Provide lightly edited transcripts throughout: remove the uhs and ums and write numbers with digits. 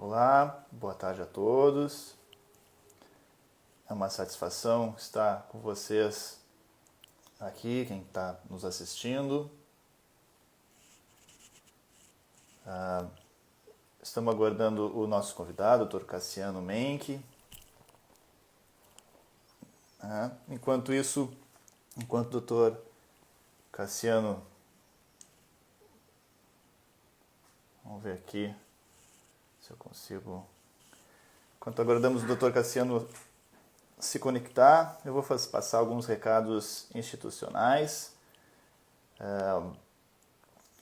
Olá, boa tarde a todos. É uma satisfação estar com vocês aqui, quem está nos assistindo. Estamos aguardando o nosso convidado, o Dr. Cassiano Menck. Enquanto o Dr. Cassiano... Vamos ver aqui se eu consigo... Enquanto aguardamos o Dr. Cassiano se conectar, eu vou passar alguns recados institucionais.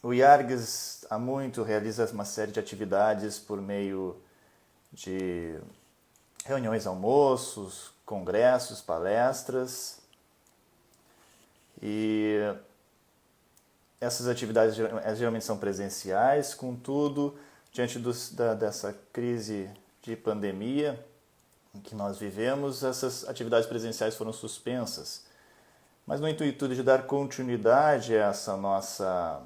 O IARGS há muito realiza uma série de atividades por meio de reuniões, almoços, congressos, palestras. E essas atividades geralmente são presenciais, contudo, diante dessa crise de pandemia em que nós vivemos, essas atividades presenciais foram suspensas. Mas no intuito de dar continuidade a nossas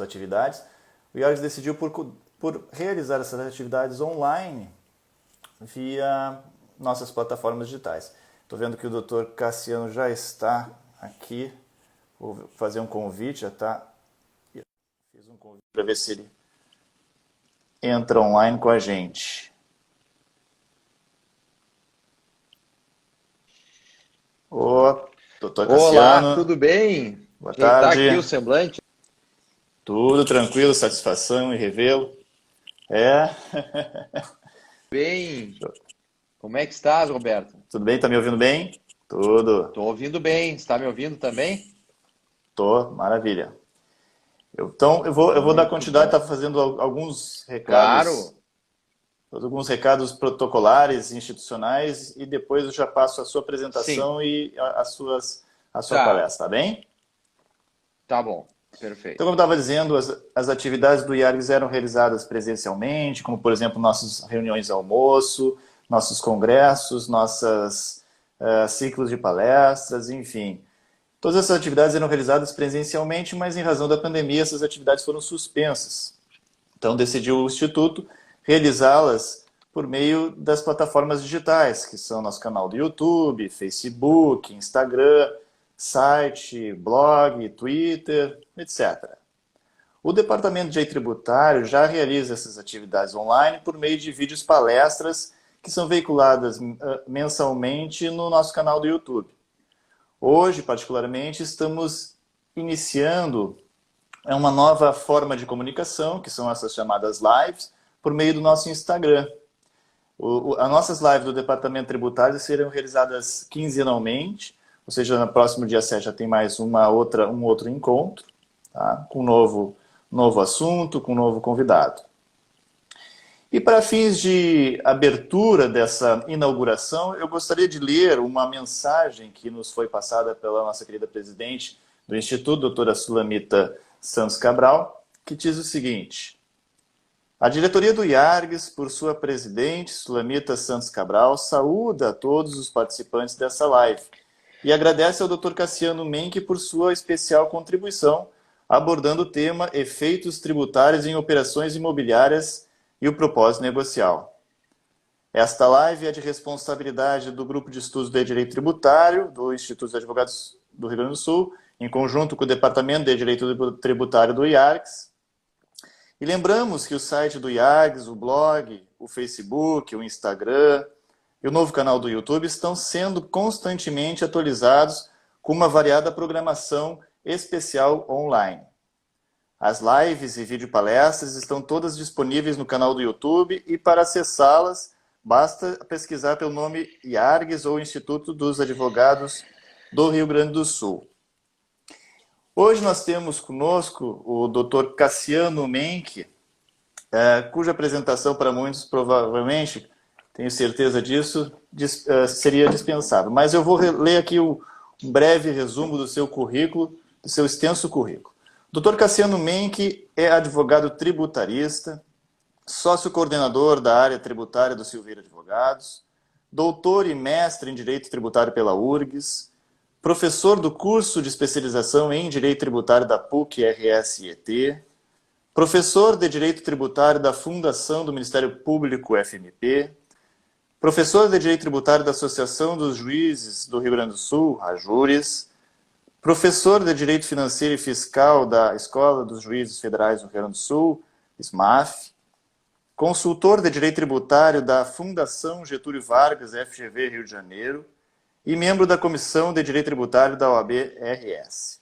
atividades, o IARGS decidiu por realizar essas atividades online via nossas plataformas digitais. Estou vendo que o Dr. Cassiano já está aqui. Vou fazer um convite, já está. Fiz um convite para ver se ele entra online com a gente. Dr. Cassiano. Olá, tudo bem? Boa Ajeitar tarde. aqui o semblante. Tudo tranquilo, satisfação em revê-lo. Bem. Como é que estás, Roberto? Tudo bem? Tá me ouvindo bem? Tudo. Estou ouvindo bem. Está me ouvindo também? Tô, maravilha. Então, eu vou dar continuidade, tá fazendo alguns recados. Claro. Alguns recados protocolares, institucionais, e depois eu já passo a sua apresentação. Sim. E a sua palestra, tá bem? Tá bom, perfeito. Então, como eu estava dizendo, as atividades do IARGS eram realizadas presencialmente, como, por exemplo, nossas reuniões de almoço, nossos congressos, nossos ciclos de palestras, enfim. Todas essas atividades eram realizadas presencialmente, mas em razão da pandemia essas atividades foram suspensas. Então decidiu o Instituto realizá-las por meio das plataformas digitais, que são nosso canal do YouTube, Facebook, Instagram, site, blog, Twitter, etc. O Departamento de Direito Tributário já realiza essas atividades online por meio de vídeos palestras que são veiculadas mensalmente no nosso canal do YouTube. Hoje, particularmente, estamos iniciando uma nova forma de comunicação, que são essas chamadas lives, por meio do nosso Instagram. As nossas lives do Departamento Tributário serão realizadas quinzenalmente, ou seja, no próximo dia 7 já tem mais um outro encontro, tá? Com um novo assunto, com um novo convidado. E para fins de abertura dessa inauguração, eu gostaria de ler uma mensagem que nos foi passada pela nossa querida presidente do Instituto, doutora Sulamita Santos Cabral, que diz o seguinte: a diretoria do IARGS, por sua presidente, Sulamita Santos Cabral, saúda a todos os participantes dessa live e agradece ao Dr. Cassiano Menck por sua especial contribuição, abordando o tema efeitos tributários em operações imobiliárias e o propósito negocial. Esta live é de responsabilidade do Grupo de Estudos de Direito Tributário do Instituto dos Advogados do Rio Grande do Sul, em conjunto com o Departamento de Direito Tributário do IARGS. E lembramos que o site do IARGS, o blog, o Facebook, o Instagram e o novo canal do YouTube estão sendo constantemente atualizados com uma variada programação especial online. As lives e videopalestras estão todas disponíveis no canal do YouTube e para acessá-las basta pesquisar pelo nome IARGS ou Instituto dos Advogados do Rio Grande do Sul. Hoje nós temos conosco o Dr. Cassiano Menck, cuja apresentação para muitos provavelmente, tenho certeza disso, seria dispensável. Mas eu vou ler aqui um breve resumo do seu currículo, do seu extenso currículo. Dr. Cassiano Menck é advogado tributarista, sócio-coordenador da área tributária do Silveira Advogados, doutor e mestre em Direito Tributário pela URGS, professor do curso de especialização em Direito Tributário da PUC-RS-ET, professor de Direito Tributário da Fundação do Ministério Público FMP, professor de Direito Tributário da Associação dos Juízes do Rio Grande do Sul, AJURES, professor de Direito Financeiro e Fiscal da Escola dos Juízes Federais do Rio Grande do Sul, SMAF, consultor de Direito Tributário da Fundação Getúlio Vargas, FGV Rio de Janeiro, e membro da Comissão de Direito Tributário da OAB-RS.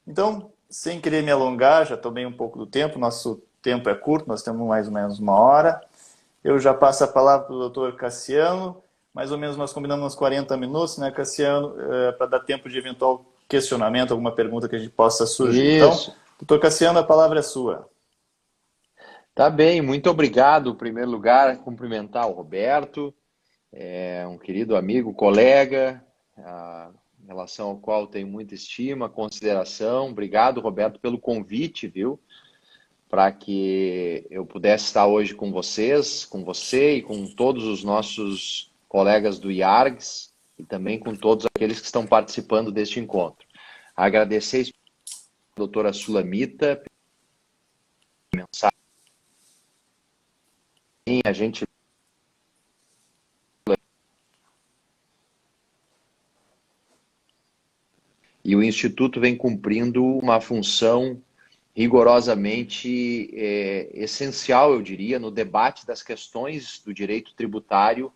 Então, sem querer me alongar, já tomei um pouco do tempo, nosso tempo é curto, nós temos mais ou menos 1 hora. Eu já passo a palavra para o doutor Cassiano, mais ou menos nós combinamos uns 40 minutos, né, Cassiano, para dar tempo de eventual questionamento, alguma pergunta que a gente possa surgir. Isso. Então, doutor Cassiano, a palavra é sua. Tá bem, muito obrigado. Em primeiro lugar, cumprimentar o Roberto, um querido amigo, colega, em relação ao qual tenho muita estima, consideração. Obrigado, Roberto, pelo convite, viu? Para que eu pudesse estar hoje com vocês, com você e com todos os nossos colegas do IARGS e também com todos aqueles que estão participando deste encontro. Agradecer a doutora Sulamita pela mensagem. A gente e o Instituto vem cumprindo uma função rigorosamente essencial, eu diria, no debate das questões do direito tributário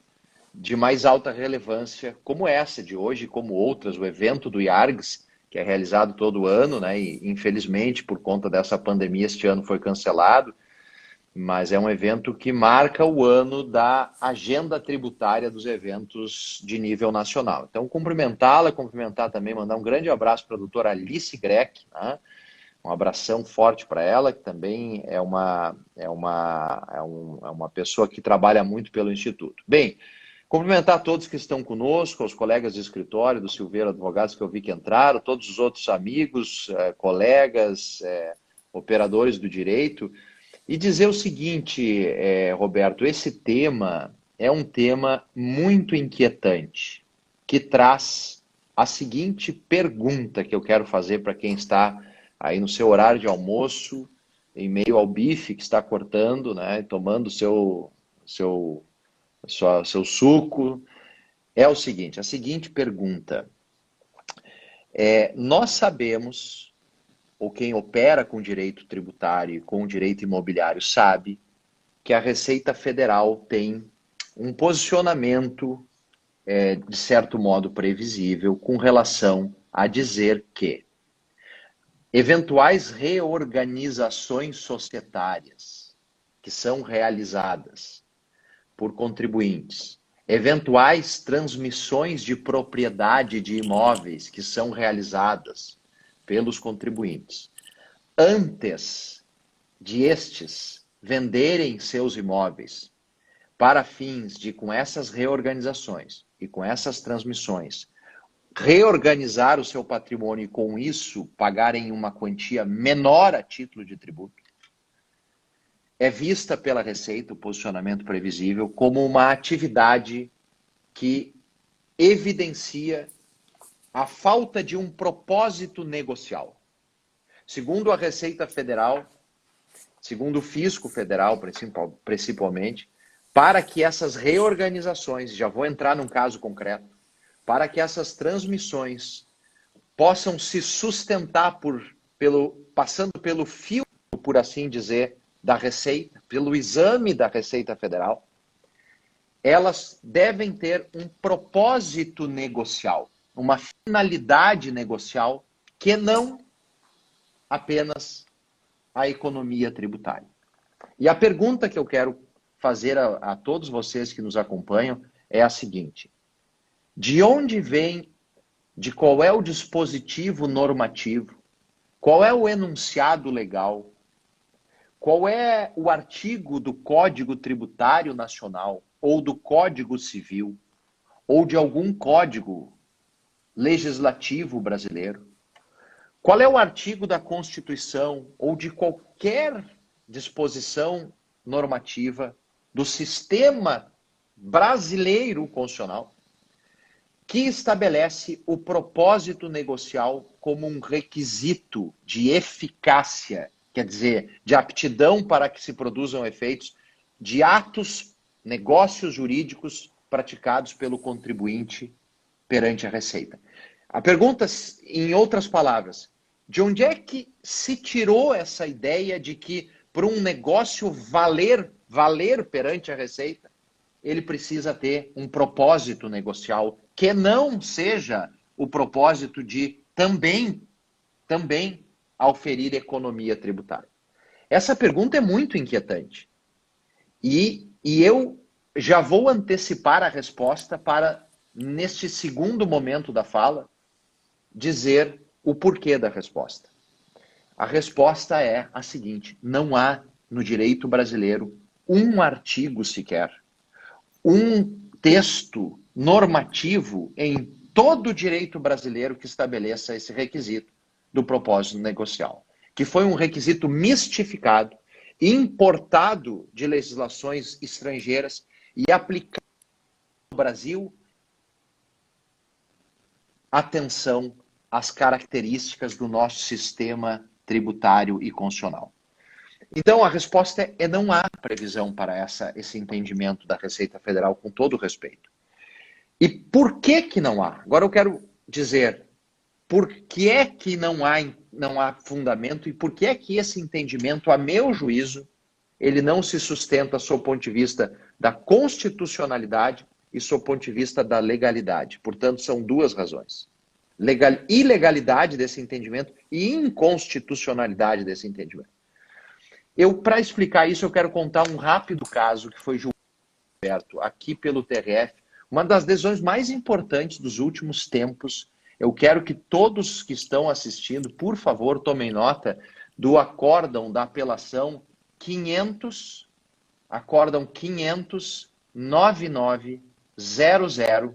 de mais alta relevância, como essa de hoje, como outras, o evento do IARGS, que é realizado todo ano, né, e infelizmente, por conta dessa pandemia, este ano foi cancelado, mas é um evento que marca o ano da agenda tributária dos eventos de nível nacional. Então, cumprimentá-la, cumprimentar também, mandar um grande abraço para a doutora Alice Greck, né? Um abração forte para ela, que também é uma pessoa que trabalha muito pelo Instituto. Bem, cumprimentar todos que estão conosco, os colegas de escritório do Silveira Advogados que eu vi que entraram, todos os outros amigos, colegas, operadores do direito, e dizer o seguinte, Roberto, esse tema é um tema muito inquietante, que traz a seguinte pergunta que eu quero fazer para quem está aí no seu horário de almoço, em meio ao bife que está cortando, né, tomando seu suco, é o seguinte, a seguinte pergunta, nós sabemos, ou quem opera com direito tributário e com direito imobiliário sabe, que a Receita Federal tem um posicionamento, de certo modo previsível, com relação a dizer que eventuais reorganizações societárias que são realizadas por contribuintes, eventuais transmissões de propriedade de imóveis que são realizadas pelos contribuintes, antes de estes venderem seus imóveis para fins de, com essas reorganizações e com essas transmissões, reorganizar o seu patrimônio e, com isso, pagarem uma quantia menor a título de tributo, é vista pela Receita, o posicionamento previsível, como uma atividade que evidencia a falta de um propósito negocial. Segundo a Receita Federal, segundo o Fisco Federal, principalmente, para que essas reorganizações, já vou entrar num caso concreto, para que essas transmissões possam se sustentar passando pelo filtro, por assim dizer, da Receita, pelo exame da Receita Federal, elas devem ter um propósito negocial, uma finalidade negocial que não apenas a economia tributária. E a pergunta que eu quero fazer a todos vocês que nos acompanham é a seguinte: de onde vem, de qual é o dispositivo normativo, qual é o enunciado legal, qual é o artigo do Código Tributário Nacional, ou do Código Civil, ou de algum código legislativo brasileiro? Qual é o artigo da Constituição, ou de qualquer disposição normativa do sistema brasileiro constitucional que estabelece o propósito negocial como um requisito de eficácia quer dizer, de aptidão para que se produzam efeitos de atos, negócios jurídicos praticados pelo contribuinte perante a Receita. A pergunta, em outras palavras, de onde é que se tirou essa ideia de que para um negócio valer perante a Receita, ele precisa ter um propósito negocial que não seja o propósito de também auferir economia tributária? Essa pergunta é muito inquietante. E eu já vou antecipar a resposta para, neste segundo momento da fala, dizer o porquê da resposta. A resposta é a seguinte: não há no direito brasileiro um artigo sequer, um texto normativo em todo o direito brasileiro que estabeleça esse requisito do propósito negocial, que foi um requisito mistificado, importado de legislações estrangeiras e aplicado no Brasil. Atenção às características do nosso sistema tributário e constitucional. Então, a resposta é não há previsão para esse entendimento da Receita Federal, com todo o respeito. E por que não há? Agora eu quero dizer por que é que não há fundamento e por que é que esse entendimento, a meu juízo, ele não se sustenta sob o ponto de vista da constitucionalidade e sob o ponto de vista da legalidade. Portanto, são duas razões. Ilegalidade desse entendimento e inconstitucionalidade desse entendimento. Para explicar isso, eu quero contar um rápido caso que foi julgado aqui pelo TRF, uma das decisões mais importantes dos últimos tempos. Eu quero que todos que estão assistindo, por favor, tomem nota do acórdão da apelação 500.9900,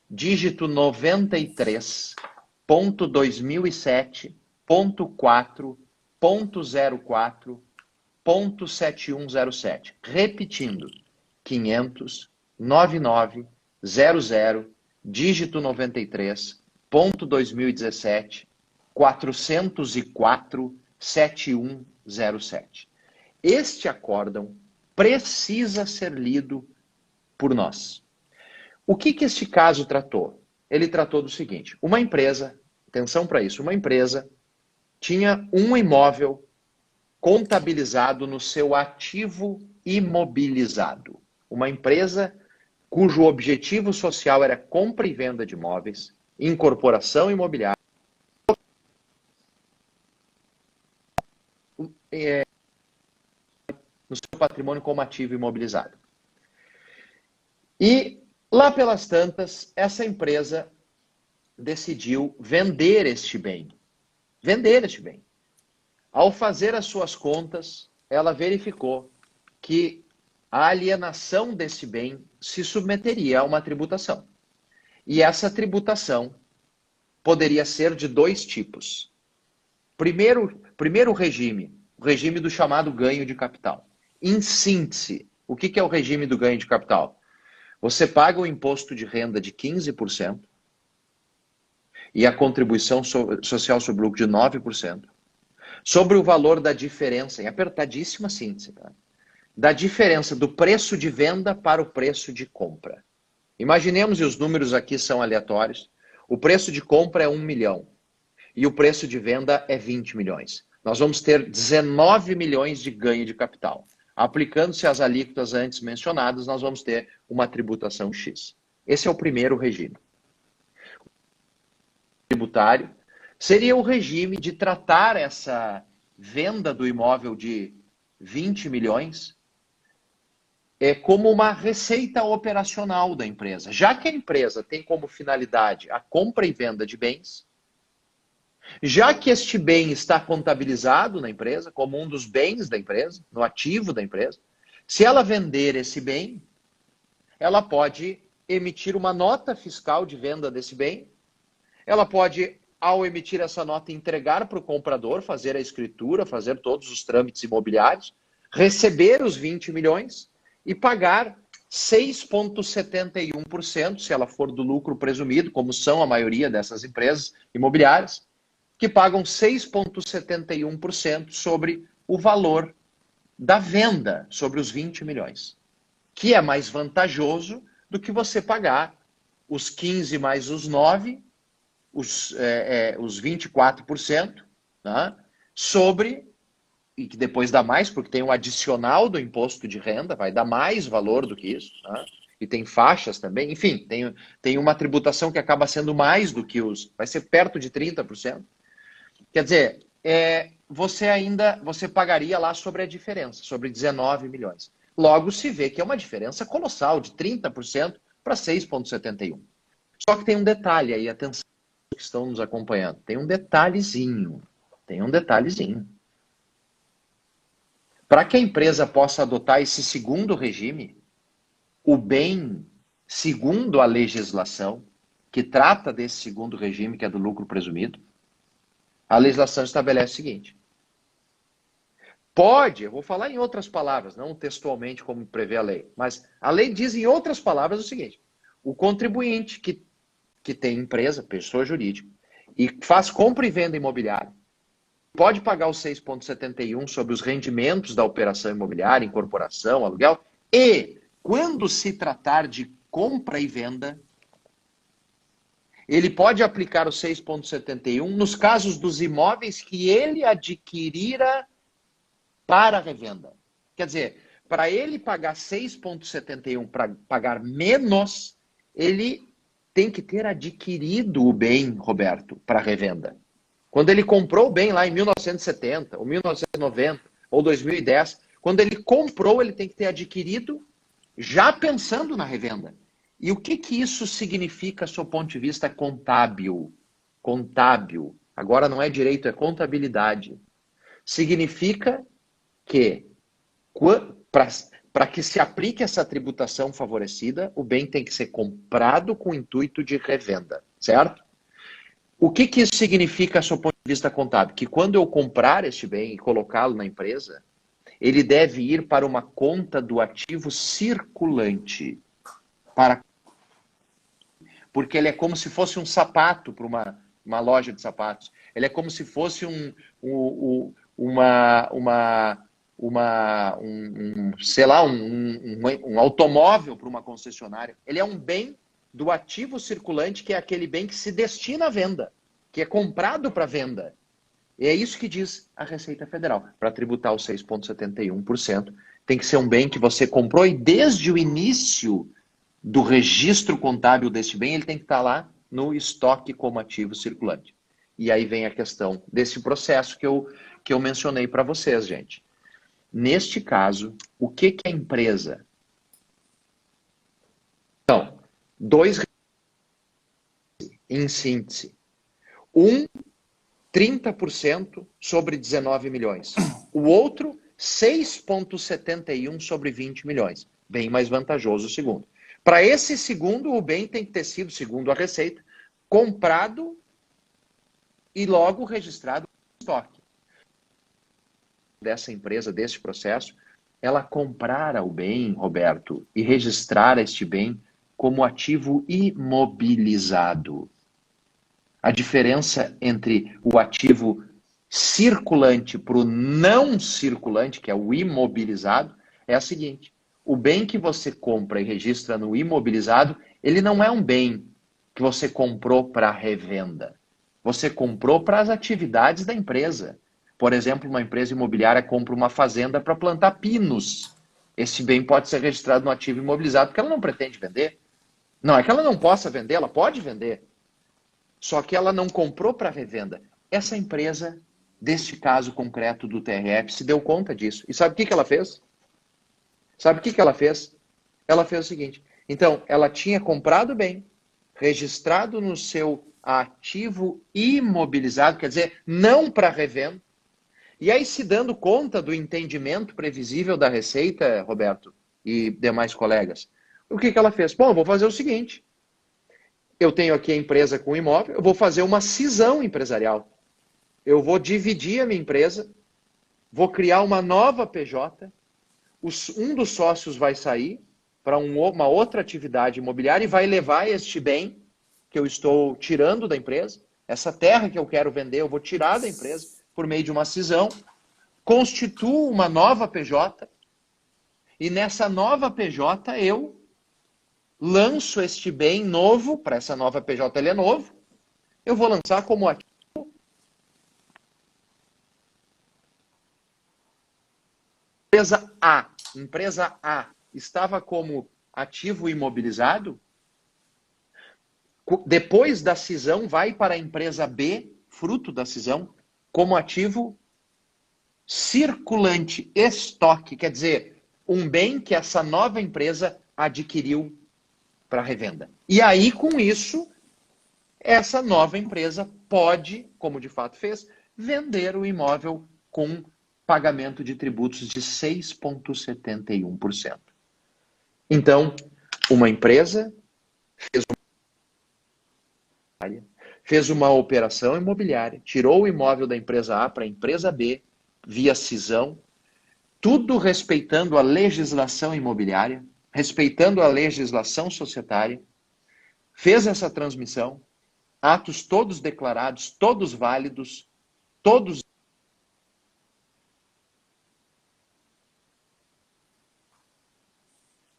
dígito 93.2007.4.04.7107. Repetindo, 500.9900, dígito 93.2007.404.7107. Este acórdão precisa ser lido por nós. O que este caso tratou? Ele tratou do seguinte: uma empresa, atenção para isso, uma empresa tinha um imóvel contabilizado no seu ativo imobilizado. Uma empresa cujo objetivo social era compra e venda de imóveis, incorporação imobiliária, no seu patrimônio como ativo imobilizado. E lá pelas tantas, essa empresa decidiu vender este bem. Ao fazer as suas contas, ela verificou que a alienação desse bem se submeteria a uma tributação. E essa tributação poderia ser de dois tipos. Primeiro regime, o regime do chamado ganho de capital. Em síntese, o que é o regime do ganho de capital? Você paga o imposto de renda de 15% e a contribuição social sobre o lucro de 9%, sobre o valor da diferença, em apertadíssima síntese, tá? Da diferença do preço de venda para o preço de compra. Imaginemos, e os números aqui são aleatórios, o preço de compra é 1 milhão e o preço de venda é 20 milhões. Nós vamos ter 19 milhões de ganho de capital. Aplicando-se as alíquotas antes mencionadas, nós vamos ter uma tributação X. Esse é o primeiro regime. O tributário seria o regime de tratar essa venda do imóvel de 20 milhões como uma receita operacional da empresa. Já que a empresa tem como finalidade a compra e venda de bens, já que este bem está contabilizado na empresa como um dos bens da empresa, no ativo da empresa, se ela vender esse bem, ela pode emitir uma nota fiscal de venda desse bem, ela pode, ao emitir essa nota, entregar para o comprador, fazer a escritura, fazer todos os trâmites imobiliários, receber os 20 milhões e pagar 6,71%, se ela for do lucro presumido, como são a maioria dessas empresas imobiliárias, que pagam 6,71% sobre o valor da venda, sobre os 20 milhões. Que é mais vantajoso do que você pagar os 15 mais os 9, os 24%, né, sobre, e que depois dá mais, porque tem um adicional do imposto de renda, vai dar mais valor do que isso, né, e tem faixas também, enfim, tem uma tributação que acaba sendo mais do que vai ser perto de 30%. Quer dizer, você pagaria lá sobre a diferença, sobre 19 milhões. Logo se vê que é uma diferença colossal, de 30% para 6,71%. Só que tem um detalhe aí, atenção que estão nos acompanhando. Tem um detalhezinho. Para que a empresa possa adotar esse segundo regime, o bem, segundo a legislação, que trata desse segundo regime, que é do lucro presumido, a legislação estabelece o seguinte. Pode, eu vou falar em outras palavras, não textualmente como prevê a lei, mas a lei diz em outras palavras o seguinte: o contribuinte que tem empresa, pessoa jurídica, e faz compra e venda imobiliária, pode pagar os 6,71 sobre os rendimentos da operação imobiliária, incorporação, aluguel, e quando se tratar de compra e venda, ele pode aplicar o 6,71 nos casos dos imóveis que ele adquirira para revenda. Quer dizer, para ele pagar 6,71 para pagar menos, ele tem que ter adquirido o bem, Roberto, para revenda. Quando ele comprou o bem lá em 1970, ou 1990, ou 2010, quando ele comprou, ele tem que ter adquirido já pensando na revenda. E o que isso significa, do seu ponto de vista contábil? Contábil. Agora não é direito, é contabilidade. Significa que, para que se aplique essa tributação favorecida, o bem tem que ser comprado com o intuito de revenda, certo? O que isso significa, do seu ponto de vista contábil? Que quando eu comprar este bem e colocá-lo na empresa, ele deve ir para uma conta do ativo circulante, porque ele é como se fosse um sapato para uma loja de sapatos. Ele é como se fosse um automóvel para uma concessionária. Ele é um bem do ativo circulante, que é aquele bem que se destina à venda, que é comprado para venda. E é isso que diz a Receita Federal. Para tributar os 6,71%, tem que ser um bem que você comprou e desde o início do registro contábil desse bem, ele tem que estar lá no estoque como ativo circulante. E aí vem a questão desse processo que eu mencionei para vocês, gente. Neste caso, o que a empresa... Então, dois em síntese. 30% sobre 19 milhões. O outro, 6,71 sobre 20 milhões. Bem mais vantajoso o segundo. Para esse segundo, o bem tem que ter sido, segundo a Receita, comprado e logo registrado no estoque. Dessa empresa, desse processo, ela comprara o bem, Roberto, e registrara este bem como ativo imobilizado. A diferença entre o ativo circulante para o não circulante, que é o imobilizado, é a seguinte: o bem que você compra e registra no imobilizado, ele não é um bem que você comprou para revenda. Você comprou para as atividades da empresa. Por exemplo, uma empresa imobiliária compra uma fazenda para plantar pinos. Esse bem pode ser registrado no ativo imobilizado, porque ela não pretende vender. Não é que ela não possa vender, ela pode vender. Só que ela não comprou para revenda. Essa empresa, deste caso concreto do TRF, se deu conta disso. E sabe o que ela fez? Ela fez o seguinte. Então, ela tinha comprado bem, registrado no seu ativo imobilizado, quer dizer, não para revenda. E aí, se dando conta do entendimento previsível da Receita, Roberto e demais colegas, o que ela fez? Bom, eu vou fazer o seguinte. Eu tenho aqui a empresa com imóvel, eu vou fazer uma cisão empresarial. Eu vou dividir a minha empresa, vou criar uma nova PJ, um dos sócios vai sair para uma outra atividade imobiliária e vai levar este bem que eu estou tirando da empresa, essa terra que eu quero vender, eu vou tirar da empresa por meio de uma cisão, constituo uma nova PJ, e nessa nova PJ eu lanço este bem novo, para essa nova PJ ele é novo, eu vou lançar como ativo. Empresa A estava como ativo imobilizado, depois da cisão vai para a empresa B, fruto da cisão, como ativo circulante, estoque, quer dizer, um bem que essa nova empresa adquiriu para revenda. E aí, com isso, essa nova empresa pode, como de fato fez, vender o imóvel com pagamento de tributos de 6,71%. Então, uma empresa fez uma operação imobiliária, tirou o imóvel da empresa A para a empresa B, via cisão, tudo respeitando a legislação imobiliária, respeitando a legislação societária, fez essa transmissão, atos todos declarados, todos válidos, todos...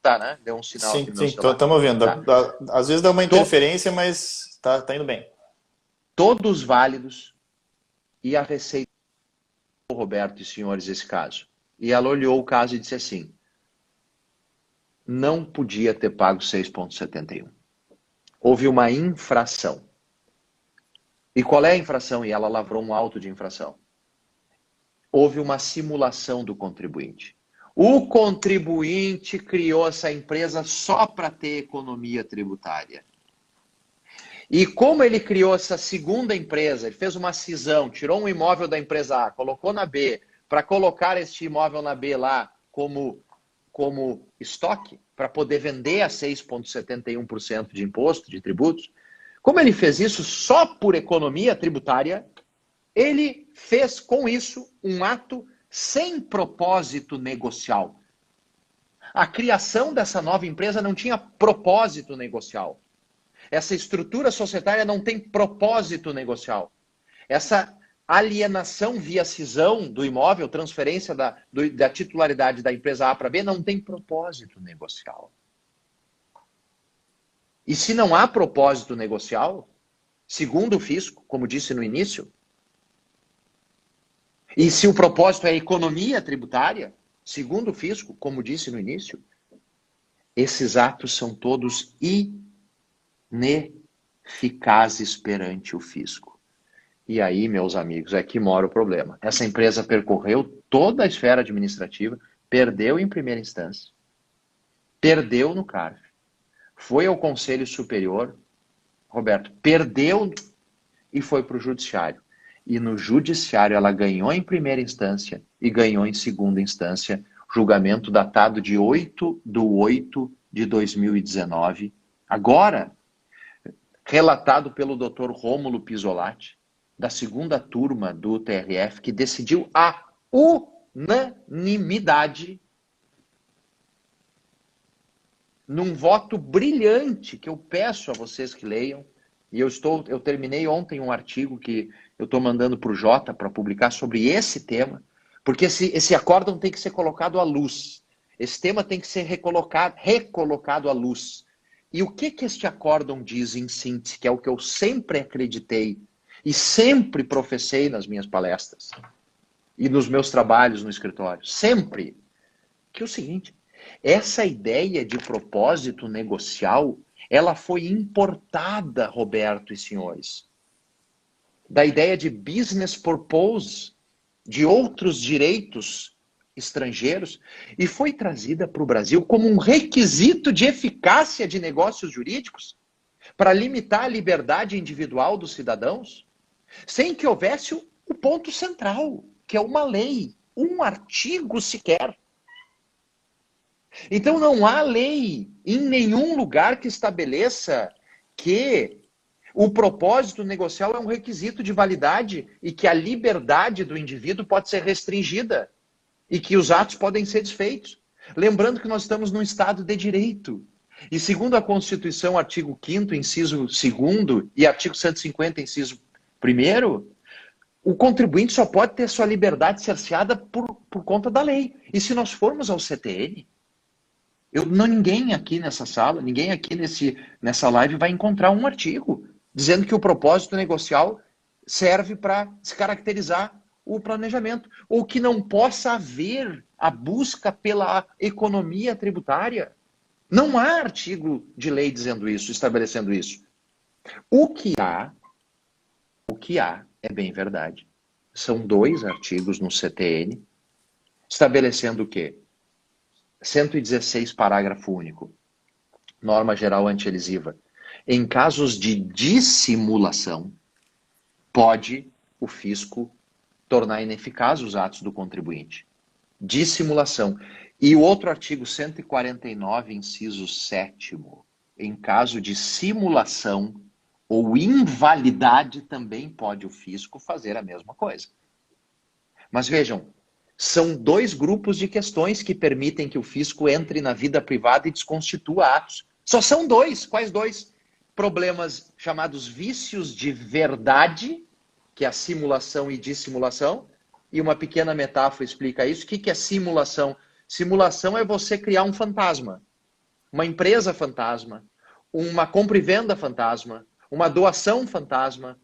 Tá, né? Deu um sinal Sim, aqui no sim, meu celular. estamos ouvindo. Tá. Às vezes dá uma interferência, mas tá indo bem. Todos válidos, e a Receita, Roberto e senhores, esse caso. E ela olhou o caso e disse assim, não podia ter pago 6,71. Houve uma infração. E qual é a infração? E ela lavrou um auto de infração. Houve uma simulação do contribuinte. O contribuinte criou essa empresa só para ter economia tributária. E como ele criou essa segunda empresa, ele fez uma cisão, tirou um imóvel da empresa A, colocou na B, para colocar este imóvel na B lá como estoque, para poder vender a 6,71% de imposto, de tributos. Como ele fez isso só por economia tributária, ele fez com isso um ato sem propósito negocial. A criação dessa nova empresa não tinha propósito negocial. Essa estrutura societária não tem propósito negocial. Essa alienação via cisão do imóvel, transferência da titularidade da empresa A para B, não tem propósito negocial. E se não há propósito negocial, segundo o fisco, como disse no início, e se o propósito é economia tributária, segundo o fisco, como disse no início, esses atos são todos ineficazes perante o fisco. E aí, meus amigos, é que mora o problema. Essa empresa percorreu toda a esfera administrativa, perdeu em primeira instância, perdeu no CARF, foi ao Conselho Superior, Roberto, perdeu e foi para o Judiciário. E no Judiciário ela ganhou em primeira instância e ganhou em segunda instância, julgamento datado de 8/8/2019, agora relatado pelo Dr. Rômulo Pisolatti, da segunda turma do TRF, que decidiu a unanimidade, num voto brilhante, que eu peço a vocês que leiam, e eu terminei ontem um artigo que eu estou mandando para o Jota para publicar sobre esse tema, porque esse acórdão tem que ser colocado à luz. Esse tema tem que ser recolocado à luz. E o que este acórdão diz em síntese, que é o que eu sempre acreditei e sempre professei nas minhas palestras e nos meus trabalhos no escritório, sempre, que é o seguinte, essa ideia de propósito negocial, ela foi importada, Roberto e senhores, da ideia de business purpose, de outros direitos estrangeiros, e foi trazida para o Brasil como um requisito de eficácia de negócios jurídicos para limitar a liberdade individual dos cidadãos, sem que houvesse o ponto central, que é uma lei, um artigo sequer. Então não há lei em nenhum lugar que estabeleça que o propósito negocial é um requisito de validade e que a liberdade do indivíduo pode ser restringida e que os atos podem ser desfeitos. Lembrando que nós estamos num Estado de Direito. E segundo a Constituição, artigo 5º, inciso 2º, e artigo 150, inciso Primeiro, o contribuinte só pode ter sua liberdade cerceada por conta da lei. E se nós formos ao CTN, ninguém aqui nessa sala, ninguém aqui nessa live vai encontrar um artigo dizendo que o propósito negocial serve para se caracterizar o planejamento, ou que não possa haver a busca pela economia tributária. Não há artigo de lei dizendo isso, estabelecendo isso. O que há é bem verdade. São 2 artigos no CTN estabelecendo o quê? 116, parágrafo único. Norma geral antielisiva. Em casos de dissimulação, pode o fisco tornar ineficaz os atos do contribuinte. Dissimulação. E o outro artigo 149, inciso 7º, em caso de simulação ou invalidade, também pode o fisco fazer a mesma coisa. Mas vejam, são 2 grupos de questões que permitem que o fisco entre na vida privada e desconstitua atos. Só são 2. Quais 2? Problemas chamados vícios de verdade, que é a simulação e dissimulação, e uma pequena metáfora explica isso. O que é simulação? Simulação é você criar um fantasma, uma empresa fantasma, uma compra e venda fantasma, uma doação fantasma.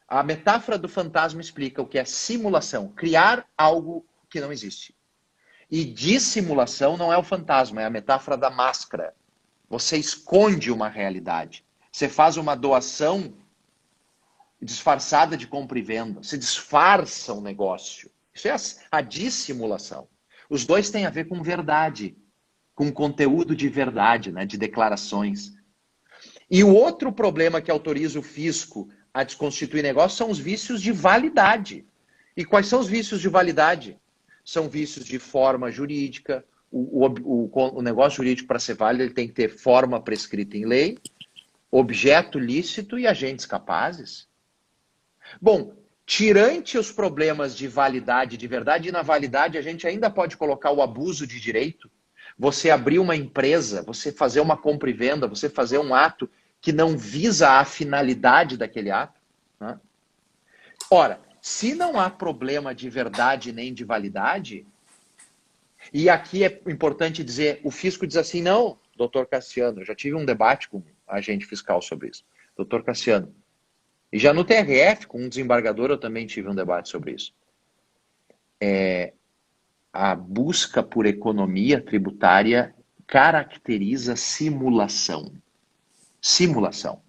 A metáfora do fantasma explica o que é simulação, criar algo que não existe. E dissimulação não é o fantasma, é a metáfora da máscara. Você esconde uma realidade. Você faz uma doação disfarçada de compra e venda. Você disfarça um negócio. Isso é a dissimulação. Os 2 têm a ver com verdade, com conteúdo de verdade, né, de declarações. E o outro problema que autoriza o fisco a desconstituir negócio são os vícios de validade. E quais são os vícios de validade? São vícios de forma jurídica. O negócio jurídico, para ser válido, ele tem que ter forma prescrita em lei, objeto lícito e agentes capazes. Bom, tirante os problemas de validade e de verdade, e na validade a gente ainda pode colocar o abuso de direito. Você abrir uma empresa, você fazer uma compra e venda, você fazer um ato que não visa a finalidade daquele ato. Né? Ora, se não há problema de verdade nem de validade, e aqui é importante dizer, o fisco diz assim, não, doutor Cassiano, eu já tive um debate com a agente fiscal sobre isso. Doutor Cassiano, e já no TRF, com um desembargador, eu também tive um debate sobre isso. A busca por economia tributária caracteriza simulação. Simulação.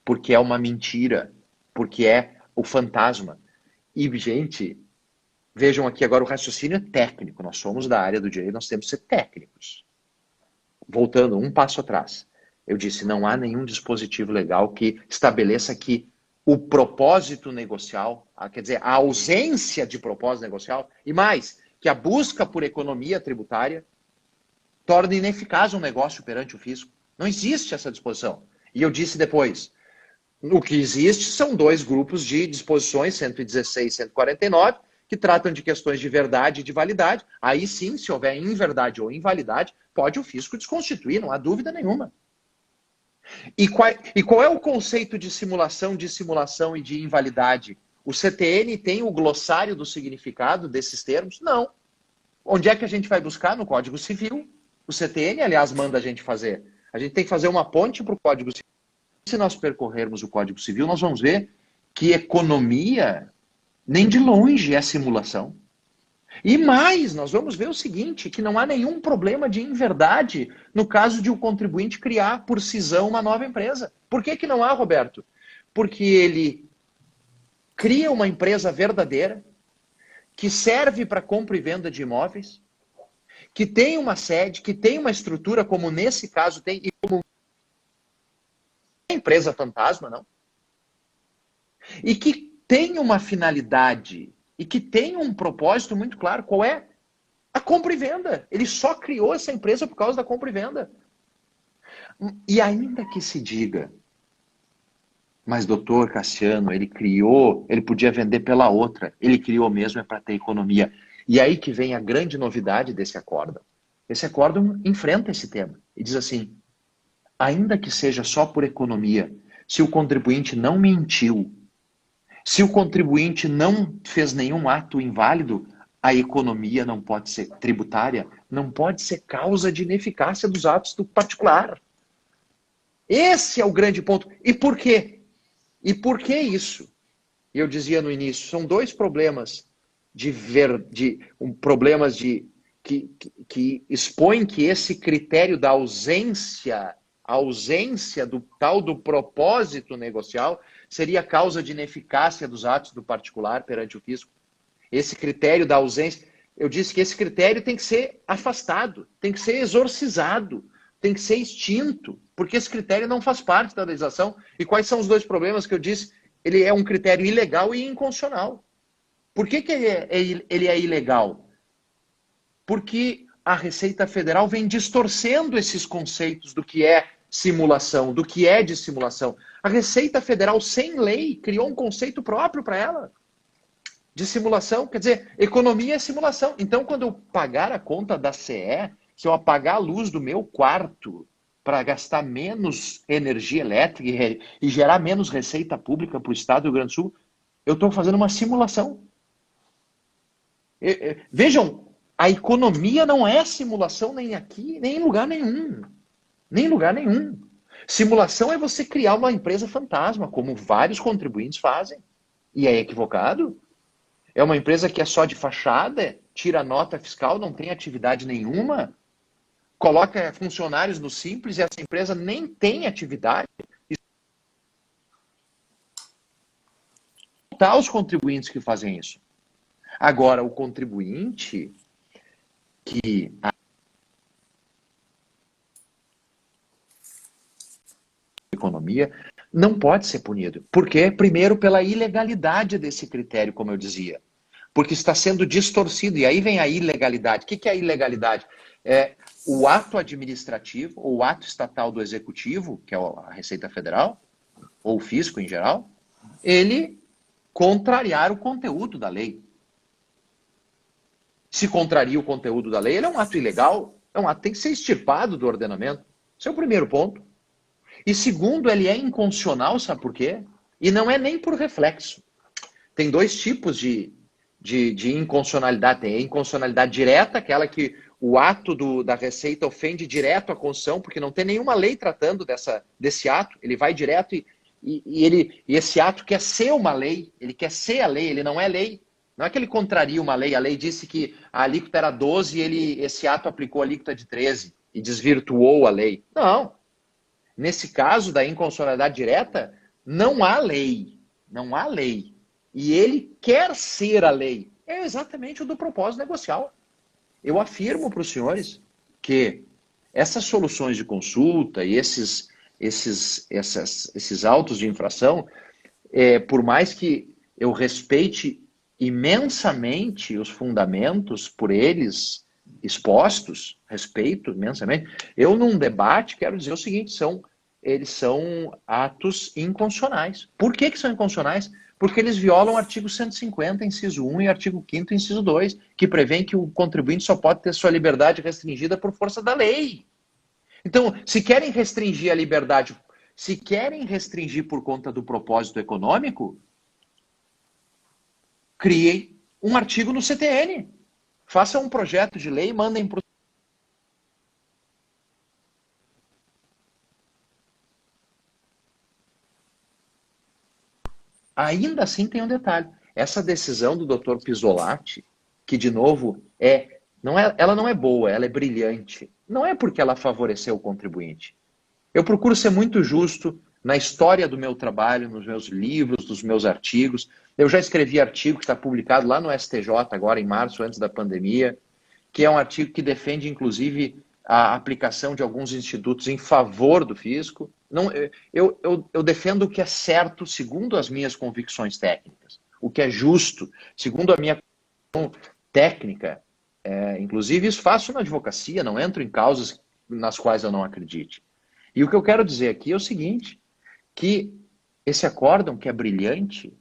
Porque é uma mentira. Porque é o fantasma. E, gente, vejam aqui agora o raciocínio técnico. Nós somos da área do direito, nós temos que ser técnicos. Voltando um passo atrás. Eu disse, não há nenhum dispositivo legal que estabeleça que o propósito negocial, quer dizer, a ausência de propósito negocial, e mais, que a busca por economia tributária torna ineficaz um negócio perante o fisco. Não existe essa disposição. E eu disse depois, o que existe são 2 grupos de disposições, 116 e 149, que tratam de questões de verdade e de validade. Aí sim, se houver inverdade ou invalidade, pode o fisco desconstituir, não há dúvida nenhuma. E qual é o conceito de simulação, dissimulação e de invalidade? O CTN tem o glossário do significado desses termos? Não. Onde é que a gente vai buscar? No Código Civil. O CTN, aliás, manda a gente fazer. A gente tem que fazer uma ponte para o Código Civil. Se nós percorrermos o Código Civil, nós vamos ver que economia nem de longe é simulação. E mais, nós vamos ver o seguinte, que não há nenhum problema de inverdade no caso de o contribuinte criar por cisão uma nova empresa. Por que não há, Roberto? Porque ele cria uma empresa verdadeira, que serve para compra e venda de imóveis, que tem uma sede, que tem uma estrutura, como nesse caso tem, e como empresa fantasma, não? E que tem uma finalidade, e que tem um propósito muito claro. Qual é? A compra e venda. Ele só criou essa empresa por causa da compra e venda. E ainda que se diga, mas doutor Cassiano, ele podia vender pela outra, ele criou mesmo é para ter economia. E aí que vem a grande novidade desse acórdão. Esse acórdão enfrenta esse tema e diz assim, ainda que seja só por economia, se o contribuinte não mentiu, Se o contribuinte não fez nenhum ato inválido, a economia não pode ser tributária, não pode ser causa de ineficácia dos atos do particular. Esse é o grande ponto. E por quê? E por que isso? Eu dizia no início, são dois problemas que expõem que esse critério da ausência do tal do propósito negocial seria causa de ineficácia dos atos do particular perante o fisco. Esse critério da ausência, eu disse que esse critério tem que ser afastado, tem que ser exorcizado, tem que ser extinto, porque esse critério não faz parte da legislação. E quais são os dois problemas que eu disse? Ele é um critério ilegal e inconstitucional. Por que ele é ilegal? Porque a Receita Federal vem distorcendo esses conceitos do que é simulação, do que é dissimulação. A Receita Federal, sem lei, criou um conceito próprio para ela. De simulação, quer dizer, economia é simulação. Então, quando eu pagar a conta da CE, se eu apagar a luz do meu quarto para gastar menos energia elétrica e gerar menos receita pública para o Estado do Rio Grande do Sul, eu estou fazendo uma simulação. Vejam, a economia não é simulação nem aqui, nem em lugar nenhum. Nem em lugar nenhum. Simulação é você criar uma empresa fantasma, como vários contribuintes fazem. E é equivocado. É uma empresa que é só de fachada, tira nota fiscal, não tem atividade nenhuma, coloca funcionários no Simples e essa empresa nem tem atividade. Tá os contribuintes que fazem isso. Agora, o contribuinte que a economia não pode ser punido. Por quê? Primeiro, pela ilegalidade desse critério, como eu dizia. Porque está sendo distorcido. E aí vem a ilegalidade. O que é a ilegalidade? É o ato administrativo, ou o ato estatal do executivo, que é a Receita Federal, ou o fisco em geral, ele contrariar o conteúdo da lei. Se contraria o conteúdo da lei, ele é um ato ilegal, é um ato que tem que ser extirpado do ordenamento. Esse é o primeiro ponto. E segundo, ele é inconstitucional, sabe por quê? E não é nem por reflexo. Tem dois tipos de inconstitucionalidade. Tem a inconstitucionalidade direta, aquela que o ato da Receita ofende direto a Constituição, porque não tem nenhuma lei tratando desse ato, ele vai direto e esse ato quer ser uma lei, ele quer ser a lei, ele não é lei. Não é que ele contraria uma lei, a lei disse que a alíquota era 12 e esse ato aplicou a alíquota de 13 e desvirtuou a lei. Não. Nesse caso da inconstitucionalidade direta, não há lei. Não há lei. E ele quer ser a lei. É exatamente o do propósito negocial. Eu afirmo para os senhores que essas soluções de consulta e esses autos de infração, por mais que eu respeite imensamente os fundamentos por eles expostos, respeito imensamente, eu num debate quero dizer o seguinte, eles são atos inconstitucionais. Por que são inconstitucionais? Porque eles violam o artigo 150, inciso 1 e artigo 5º, inciso 2, que prevêem que o contribuinte só pode ter sua liberdade restringida por força da lei. Então, se querem restringir a liberdade, se querem restringir por conta do propósito econômico, criem um artigo no CTN. Façam um projeto de lei e mandem para o... Ainda assim tem um detalhe. Essa decisão do Dr. Pisolatti, que de novo ela não é boa, ela é brilhante. Não é porque ela favoreceu o contribuinte. Eu procuro ser muito justo na história do meu trabalho, nos meus livros, nos meus artigos. Eu já escrevi artigo que está publicado lá no STJ agora em março, antes da pandemia, que é um artigo que defende inclusive a aplicação de alguns institutos em favor do fisco. Não, eu defendo o que é certo segundo as minhas convicções técnicas, o que é justo segundo a minha técnica. Inclusive isso faço na advocacia, não entro em causas nas quais eu não acredite. E o que eu quero dizer aqui é o seguinte, que esse acórdão que é brilhante,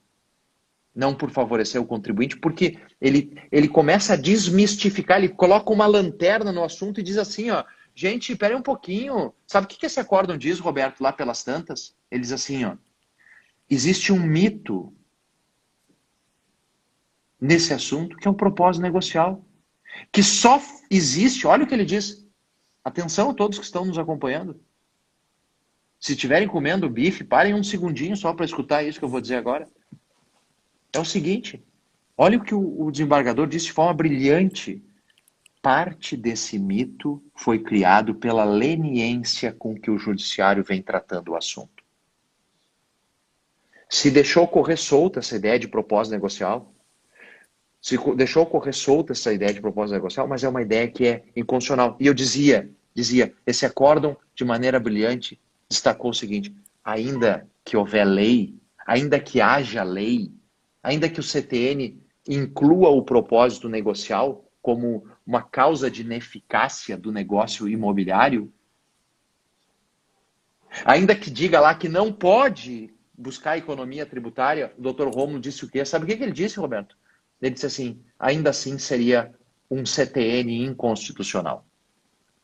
não por favorecer o contribuinte, porque ele começa a desmistificar, ele coloca uma lanterna no assunto e diz assim, ó, gente, espere um pouquinho. Sabe o que esse acórdão diz, Roberto, lá pelas tantas? Ele diz assim, ó, existe um mito nesse assunto, que é o propósito negocial, que só existe, olha o que ele diz, atenção a todos que estão nos acompanhando, se estiverem comendo bife, parem um segundinho só para escutar isso que eu vou dizer agora. É o seguinte, olha o que o desembargador disse de forma brilhante. Parte desse mito foi criado pela leniência com que o judiciário vem tratando o assunto. Se deixou correr solta essa ideia de propósito negocial, se deixou correr solta essa ideia de propósito negocial, mas é uma ideia que é inconstitucional. E eu dizia, esse acórdão, de maneira brilhante, destacou o seguinte, ainda que houver lei, ainda que haja lei, ainda que o CTN inclua o propósito negocial como uma causa de ineficácia do negócio imobiliário, ainda que diga lá que não pode buscar economia tributária, o doutor Rômulo disse o quê? Sabe o que ele disse, Roberto? Ele disse assim, ainda assim seria um CTN inconstitucional.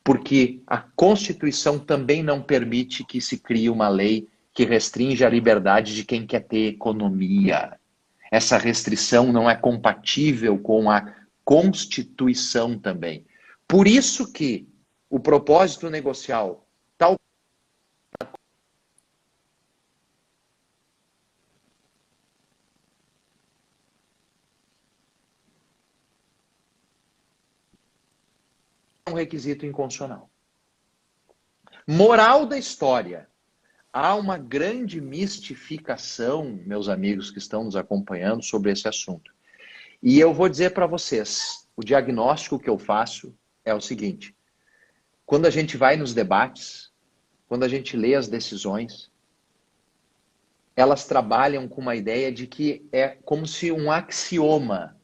Porque a Constituição também não permite que se crie uma lei que restringe a liberdade de quem quer ter economia. Essa restrição não é compatível com a Constituição também. Por isso que o propósito negocial, tal é um requisito inconstitucional. Moral da história. Há uma grande mistificação, meus amigos que estão nos acompanhando, sobre esse assunto. E eu vou dizer para vocês, o diagnóstico que eu faço é o seguinte. Quando a gente vai nos debates, quando a gente lê as decisões, elas trabalham com uma ideia de que é como se um axioma,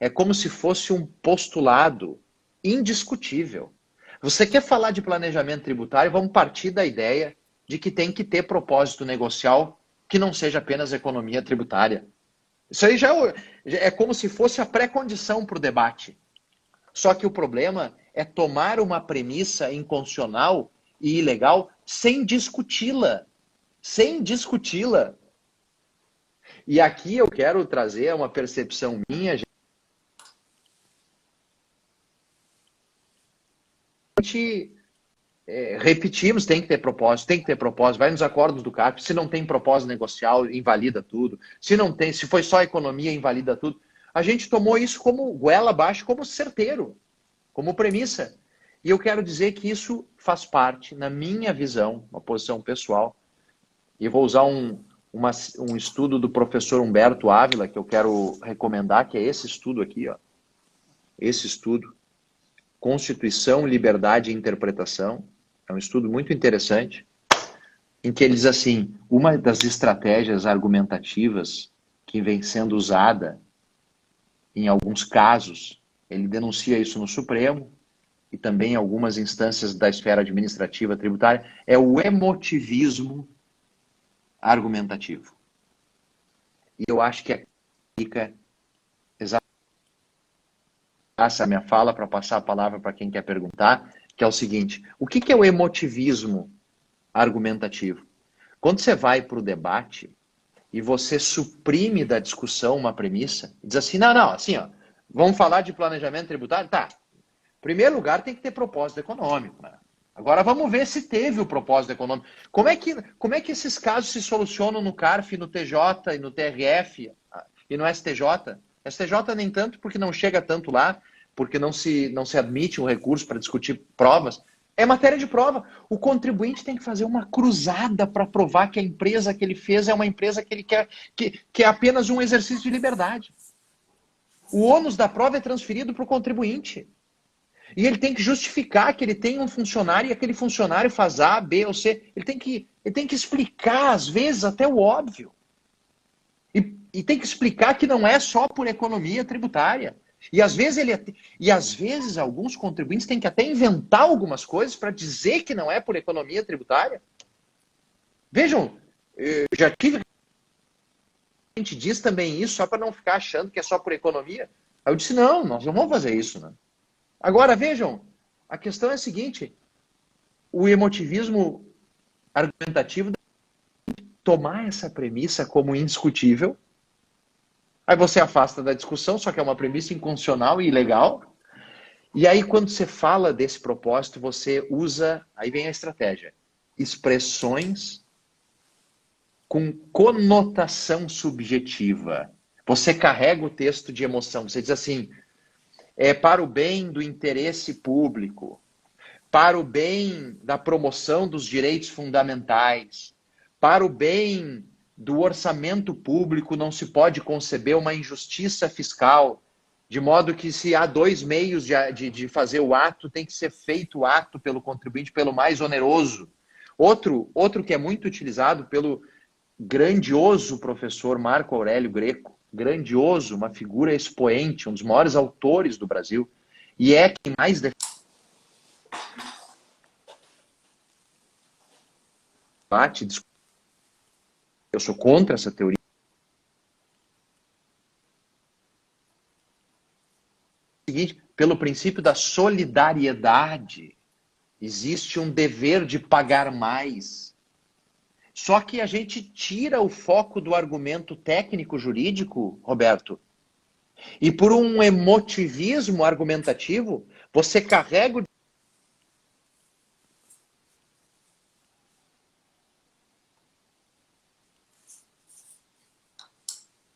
é como se fosse um postulado indiscutível. Você quer falar de planejamento tributário, vamos partir da ideia de que tem que ter propósito negocial que não seja apenas economia tributária. Isso aí já é como se fosse a pré-condição para o debate. Só que o problema é tomar uma premissa inconstitucional e ilegal sem discuti-la. Sem discuti-la. E aqui eu quero trazer uma percepção minha, gente. Repetimos, tem que ter propósito, vai nos acordos do CARP, se não tem propósito negocial, invalida tudo, se foi só economia, invalida tudo. A gente tomou isso como goela abaixo, como certeiro, como premissa. E eu quero dizer que isso faz parte, na minha visão, uma posição pessoal, e vou usar um estudo do professor Humberto Ávila, que eu quero recomendar, que é esse estudo aqui, ó. Esse estudo, Constituição, Liberdade e Interpretação. É um estudo muito interessante, em que ele diz assim, uma das estratégias argumentativas que vem sendo usada em alguns casos, ele denuncia isso no Supremo e também em algumas instâncias da esfera administrativa tributária, é o emotivismo argumentativo. E eu acho que aqui fica exatamente essa minha fala para passar a palavra para quem quer perguntar, que é o seguinte, o que é o emotivismo argumentativo? Quando você vai para o debate e você suprime da discussão uma premissa, diz assim, não, assim, ó, vamos falar de planejamento tributário? Tá. Em primeiro lugar, tem que ter propósito econômico, né? Agora vamos ver se teve o propósito econômico. Como é que esses casos se solucionam no CARF, no TJ e no TRF e no STJ? STJ nem tanto porque não chega tanto lá, porque não se admite um recurso para discutir provas. É matéria de prova. O contribuinte tem que fazer uma cruzada para provar que a empresa que ele fez é uma empresa que ele quer, que é apenas um exercício de liberdade. O ônus da prova é transferido para o contribuinte. E ele tem que justificar que ele tem um funcionário e aquele funcionário faz A, B ou C. Ele tem que explicar, às vezes, até o óbvio. E tem que explicar que não é só por economia tributária. E às vezes alguns contribuintes têm que até inventar algumas coisas para dizer que não é por economia tributária. Vejam, já tive a gente diz também isso só para não ficar achando que é só por economia. Aí eu disse, não, nós não vamos fazer isso, né? Agora, vejam, a questão é a seguinte, o emotivismo argumentativo tomar essa premissa como indiscutível Aí você afasta da discussão, só que é uma premissa inconstitucional e ilegal. E aí, quando você fala desse propósito, você usa, aí vem a estratégia, expressões com conotação subjetiva. Você carrega o texto de emoção. Você diz assim, é para o bem do interesse público, para o bem da promoção dos direitos fundamentais, para o bem do orçamento público, não se pode conceber uma injustiça fiscal, de modo que se há dois meios de fazer o ato, tem que ser feito o ato pelo contribuinte pelo mais oneroso. Outro que é muito utilizado pelo grandioso professor Marco Aurélio Greco, grandioso, uma figura expoente, um dos maiores autores do Brasil, e é quem mais debate, eu sou contra essa teoria. Seguinte, pelo princípio da solidariedade, existe um dever de pagar mais. Só que a gente tira o foco do argumento técnico-jurídico, Roberto, e por um emotivismo argumentativo, você carrega o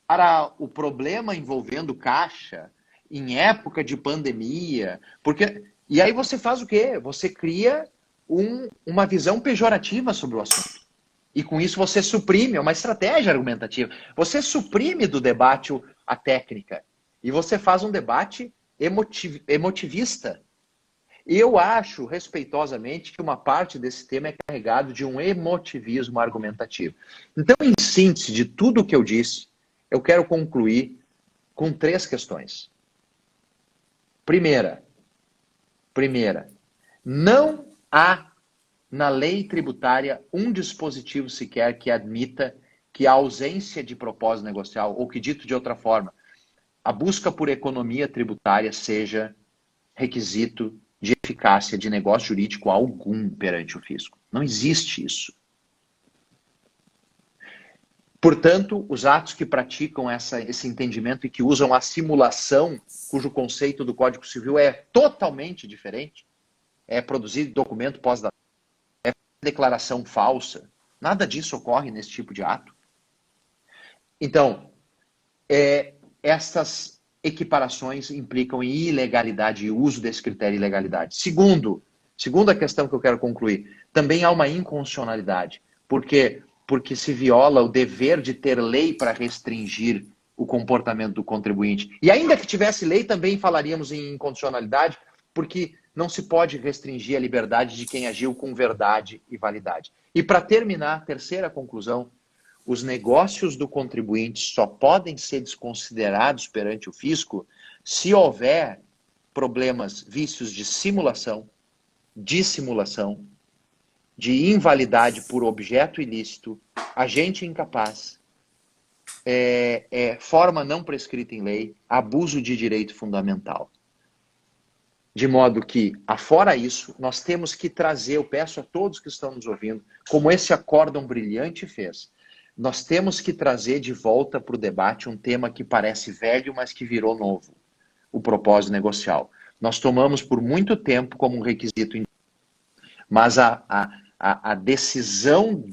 para o problema envolvendo caixa em época de pandemia, porque e aí você faz o quê? Você cria uma visão pejorativa sobre o assunto. E com isso você suprime, é uma estratégia argumentativa. Você suprime do debate a técnica e você faz um debate emotivista. E eu acho, respeitosamente, que uma parte desse tema é carregado de um emotivismo argumentativo. Então, em síntese de tudo o que eu disse, eu quero concluir com 3 questões. Primeira, não há na lei tributária um dispositivo sequer que admita que a ausência de propósito negocial, ou que dito de outra forma, a busca por economia tributária seja requisito de eficácia de negócio jurídico algum perante o fisco. Não existe isso. Portanto, os atos que praticam esse entendimento e que usam a simulação, cujo conceito do Código Civil é totalmente diferente, é produzir documento pós-datado, é declaração falsa, nada disso ocorre nesse tipo de ato. Então, essas equiparações implicam em ilegalidade e uso desse critério de ilegalidade. Segunda questão que eu quero concluir, também há uma inconstitucionalidade. Por quê? Porque se viola o dever de ter lei para restringir o comportamento do contribuinte. E ainda que tivesse lei, também falaríamos em inconstitucionalidade, porque não se pode restringir a liberdade de quem agiu com verdade e validade. E para terminar, terceira conclusão, os negócios do contribuinte só podem ser desconsiderados perante o fisco se houver problemas, vícios de simulação, dissimulação, de invalidade por objeto ilícito, agente incapaz, forma não prescrita em lei, abuso de direito fundamental. De modo que, afora isso, nós temos que trazer, eu peço a todos que estão nos ouvindo, como esse acórdão brilhante fez, nós temos que trazer de volta para o debate um tema que parece velho, mas que virou novo, o propósito negocial. Nós tomamos por muito tempo como um requisito, mas a decisão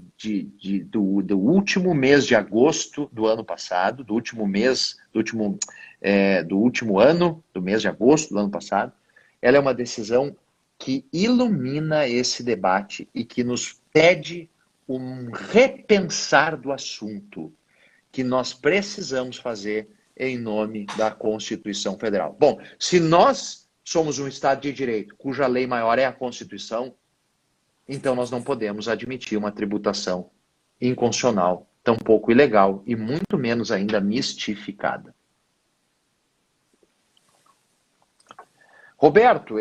do último mês de agosto do ano passado, do último ano, do mês de agosto do ano passado, ela é uma decisão que ilumina esse debate e que nos pede um repensar do assunto que nós precisamos fazer em nome da Constituição Federal. Bom, se nós somos um Estado de Direito cuja lei maior é a Constituição, então nós não podemos admitir uma tributação inconstitucional, tampouco ilegal e muito menos ainda mistificada. Roberto,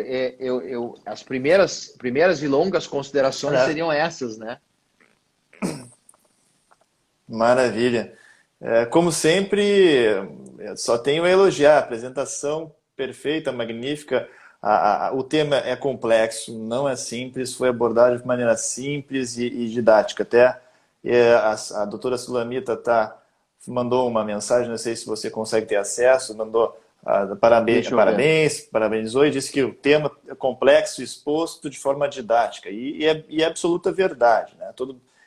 as primeiras e longas considerações seriam essas, né? Maravilha. Como sempre, só tenho a elogiar. A apresentação perfeita, magnífica. O tema é complexo, não é simples, foi abordado de maneira simples e didática. Até a doutora Sulamita está mandou uma mensagem, não sei se você consegue ter acesso, mandou parabéns, Deixa eu ver. parabenizou e disse que o tema é complexo exposto de forma didática. E é absoluta verdade, né?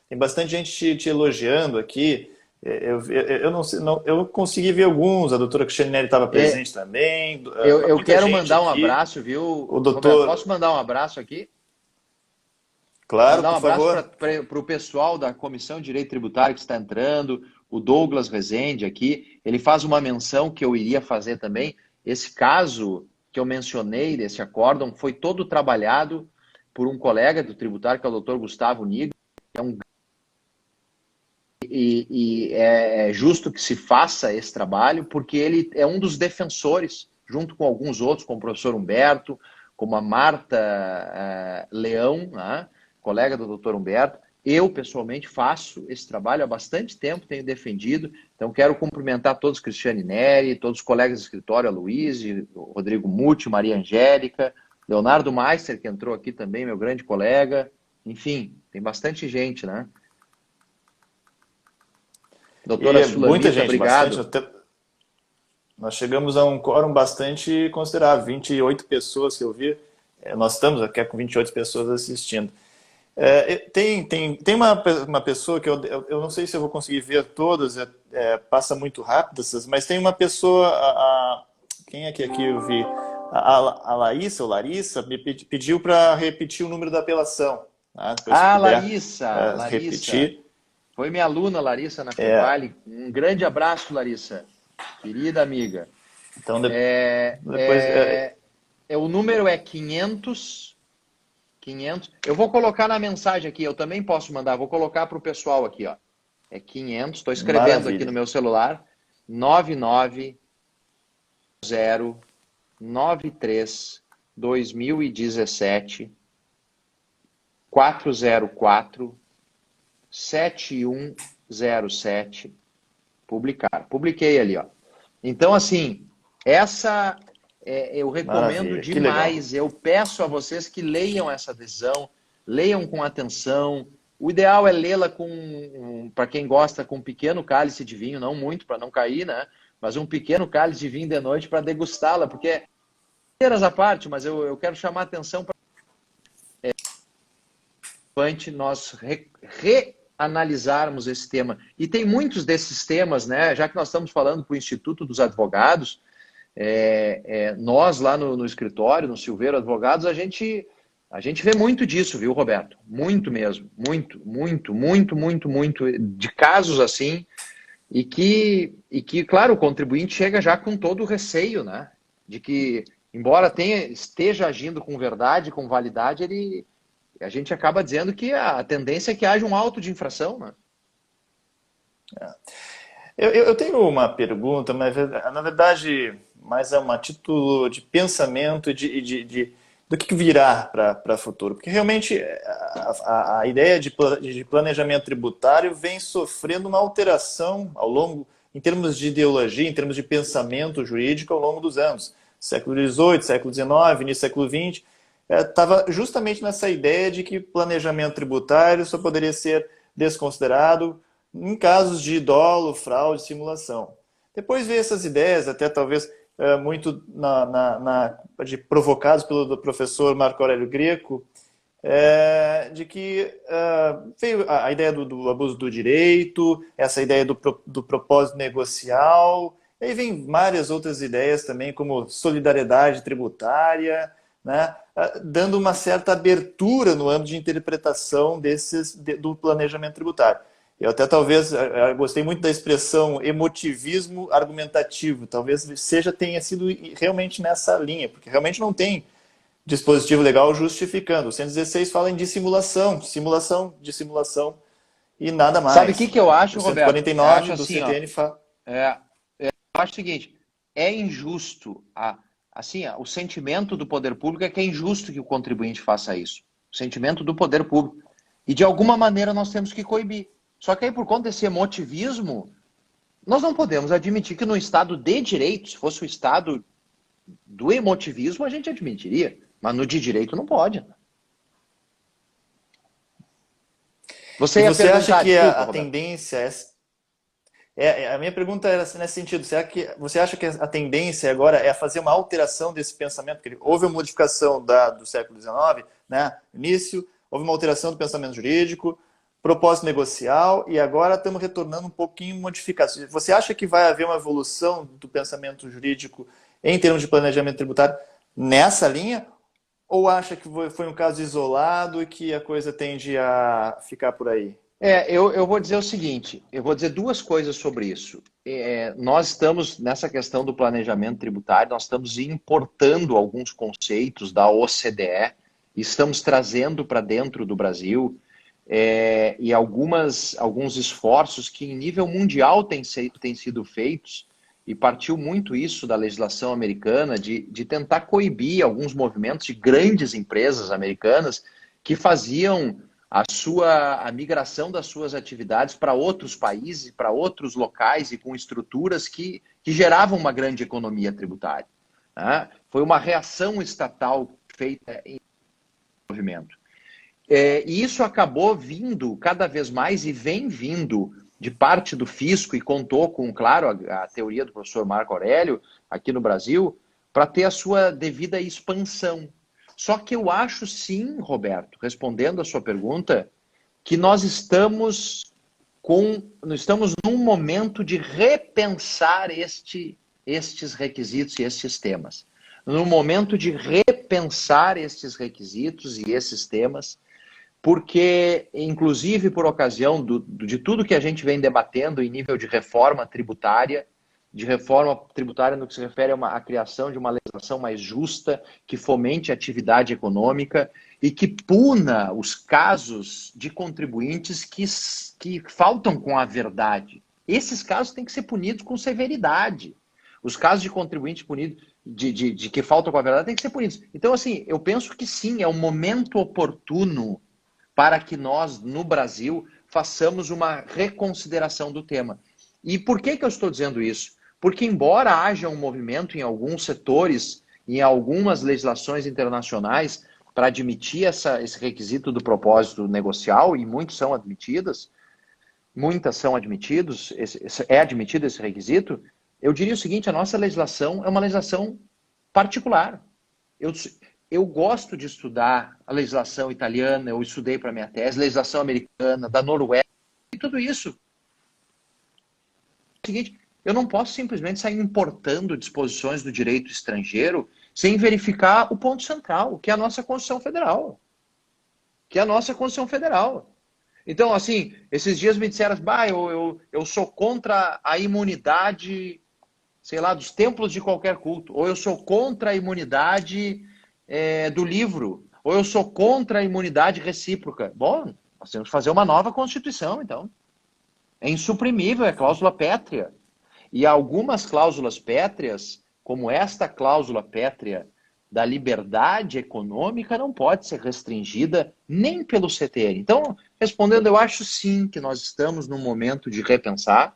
Tem bastante gente te elogiando aqui. Eu não sei, eu consegui ver alguns, a doutora Cristiane estava É, presente também, eu muita quero gente mandar um aqui. abraço, viu, O Roberto? doutor, Posso mandar um abraço aqui? claro, Mandar um por abraço favor. para o pessoal da Comissão de Direito Tributário que está entrando, o Douglas Rezende aqui. Ele faz uma menção que eu iria fazer também. Esse caso que eu mencionei, desse acórdão, foi todo trabalhado por um colega do tributário, que é o doutor Gustavo Nigo. E é justo que se faça esse trabalho, porque ele é um dos defensores, junto com alguns outros, como o professor Humberto, como a Marta Leão, né, colega do doutor Humberto. Eu, pessoalmente, faço esse trabalho há bastante tempo, tenho defendido. Então, quero cumprimentar todos, Cristiane Neri, todos os colegas do escritório, a Luiz, Rodrigo Muti, Maria Angélica, Leonardo Meister, que entrou aqui também, meu grande colega. Enfim, tem bastante gente, né? E Doutora é muita Sulamita, gente, bastante. obrigado. Nós chegamos a um quórum bastante considerável, 28 pessoas que eu vi. Nós estamos aqui com 28 pessoas assistindo. Tem uma pessoa que eu não sei se eu vou conseguir ver todas, passa muito rápido essas, mas tem uma pessoa, quem é que aqui eu vi? A Laísa ou Larissa me pediu para repetir o número da apelação. Tá? Depois, se Ah, puder Larissa. repetir. Foi minha aluna, Larissa, na Fevale. Um grande abraço, Larissa. Querida amiga. Então, depois. O número é 500. Eu vou colocar na mensagem aqui, eu também posso mandar, vou colocar para o pessoal aqui, ó. É 500, estou escrevendo aqui Maravilha. no meu celular. 99093 2017 404 7107. Publicar. Publiquei ali, ó. Então, assim, eu recomendo Maravilha. Que legal. demais. Eu peço a vocês que leiam essa decisão, leiam com atenção. O ideal é lê-la para quem gosta, com um pequeno cálice de vinho, não muito para não cair, né? Mas um pequeno cálice de vinho de noite para degustá-la, porque inteiras à parte, mas eu quero chamar a atenção para nós reanalisarmos esse tema. E tem muitos desses temas, né? Já que nós estamos falando para o Instituto dos Advogados, nós lá no escritório, no Silveiro Advogados, a gente vê muito disso, viu, Roberto? Muito mesmo. Muito, muito, muito, muito, muito de casos assim, e que, claro, o contribuinte chega já com todo o receio, né? De que, embora esteja agindo com verdade, com validade, a gente acaba dizendo que a tendência é que haja um auto de infração, né? Eu tenho uma pergunta, mas na verdade, mais é um título de pensamento do que virá para o futuro. Porque realmente a ideia de planejamento tributário vem sofrendo uma alteração em termos de ideologia, em termos de pensamento jurídico ao longo dos anos. Século XVIII, século XIX, início do século XX, estava justamente nessa ideia de que planejamento tributário só poderia ser desconsiderado em casos de dolo, fraude, simulação. Depois veio essas ideias, até talvez muito provocados pelo professor Marco Aurélio Greco, de que veio a ideia do abuso do direito, essa ideia do propósito negocial, e aí vem várias outras ideias também, como solidariedade tributária, né, dando uma certa abertura no âmbito de interpretação do planejamento tributário. Eu até talvez gostei muito da expressão emotivismo argumentativo. Talvez tenha sido realmente nessa linha, porque realmente não tem dispositivo legal justificando. O 116 fala em dissimulação, dissimulação e nada Sabe o mais. que eu acho, O Roberto? Eu acho 149 do assim, ó. CTN fala. Eu acho o seguinte, é injusto, o sentimento do poder público é que é injusto que o contribuinte faça isso. O sentimento do poder público. E de alguma maneira nós temos que coibir. Só que aí, por conta desse emotivismo, nós não podemos admitir que no Estado de direito, se fosse o Estado do emotivismo, a gente admitiria. Mas no de direito não pode. Você ia você acha perguntar, que desculpa, a Roberto. tendência é... A minha pergunta era assim, nesse sentido, será que você acha que a tendência agora é fazer uma alteração desse pensamento? Porque houve uma modificação do século XIX, né? Início, houve uma alteração do pensamento jurídico, propósito negocial, e agora estamos retornando um pouquinho modificado. Você acha que vai haver uma evolução do pensamento jurídico em termos de planejamento tributário nessa linha? Ou acha que foi um caso isolado e que a coisa tende a ficar por aí? Eu vou dizer o seguinte, eu vou dizer duas coisas sobre isso. Nós estamos, nessa questão do planejamento tributário, nós estamos importando alguns conceitos da OCDE, e estamos trazendo para dentro do Brasil, e alguns esforços que em nível mundial têm sido feitos, e partiu muito isso da legislação americana, de tentar coibir alguns movimentos de grandes empresas americanas que faziam a migração das suas atividades para outros países, para outros locais e com estruturas que geravam uma grande economia tributária. Né? Foi uma reação estatal feita em movimento. E isso acabou vindo cada vez mais e vem vindo de parte do fisco e contou com, claro, a teoria do professor Marco Aurélio aqui no Brasil para ter a sua devida expansão. Só que eu acho sim, Roberto, respondendo a sua pergunta, que nós estamos num momento de repensar estes requisitos e estes temas. No momento de repensar estes requisitos e esses temas, porque, inclusive por ocasião de tudo que a gente vem debatendo em nível de reforma tributária no que se refere à criação de uma legislação mais justa, que fomente a atividade econômica e que puna os casos de contribuintes que faltam com a verdade. Esses casos têm que ser punidos com severidade. Os casos de contribuintes punidos, de que faltam com a verdade, têm que ser punidos. Então, assim, eu penso que sim, é um momento oportuno para que nós, no Brasil, façamos uma reconsideração do tema. E por que eu estou dizendo isso? Porque, embora haja um movimento em alguns setores, em algumas legislações internacionais, para admitir esse requisito do propósito negocial, e muitas são admitidos, é admitido esse requisito, eu diria o seguinte, a nossa legislação é uma legislação particular. Eu gosto de estudar a legislação italiana, eu estudei para minha tese, legislação americana, da Noruega, e tudo isso. É o seguinte, eu não posso simplesmente sair importando disposições do direito estrangeiro sem verificar o ponto central, que é a nossa Constituição Federal. Então, assim, esses dias me disseram, eu sou contra a imunidade, sei lá, dos templos de qualquer culto, ou eu sou contra a imunidade do livro, ou eu sou contra a imunidade recíproca. Bom, nós temos que fazer uma nova Constituição, então. É insuprimível, é cláusula pétrea. E algumas cláusulas pétreas, como esta cláusula pétrea da liberdade econômica, não pode ser restringida nem pelo CTN. Então, respondendo, eu acho sim que nós estamos num momento de repensar,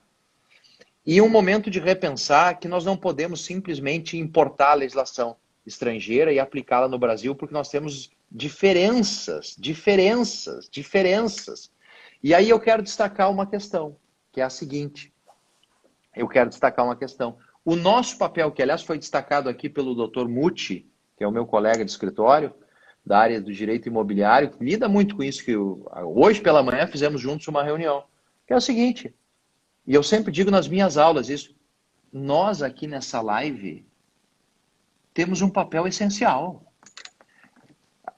e um momento de repensar que nós não podemos simplesmente importar a legislação estrangeira e aplicá-la no Brasil, porque nós temos diferenças. E aí eu quero destacar uma questão, que é a seguinte. O nosso papel, que aliás foi destacado aqui pelo Dr. Mucci, que é o meu colega de escritório, da área do direito imobiliário, que lida muito com isso, que hoje pela manhã fizemos juntos uma reunião, que é o seguinte, e eu sempre digo nas minhas aulas isso, nós aqui nessa live temos um papel essencial.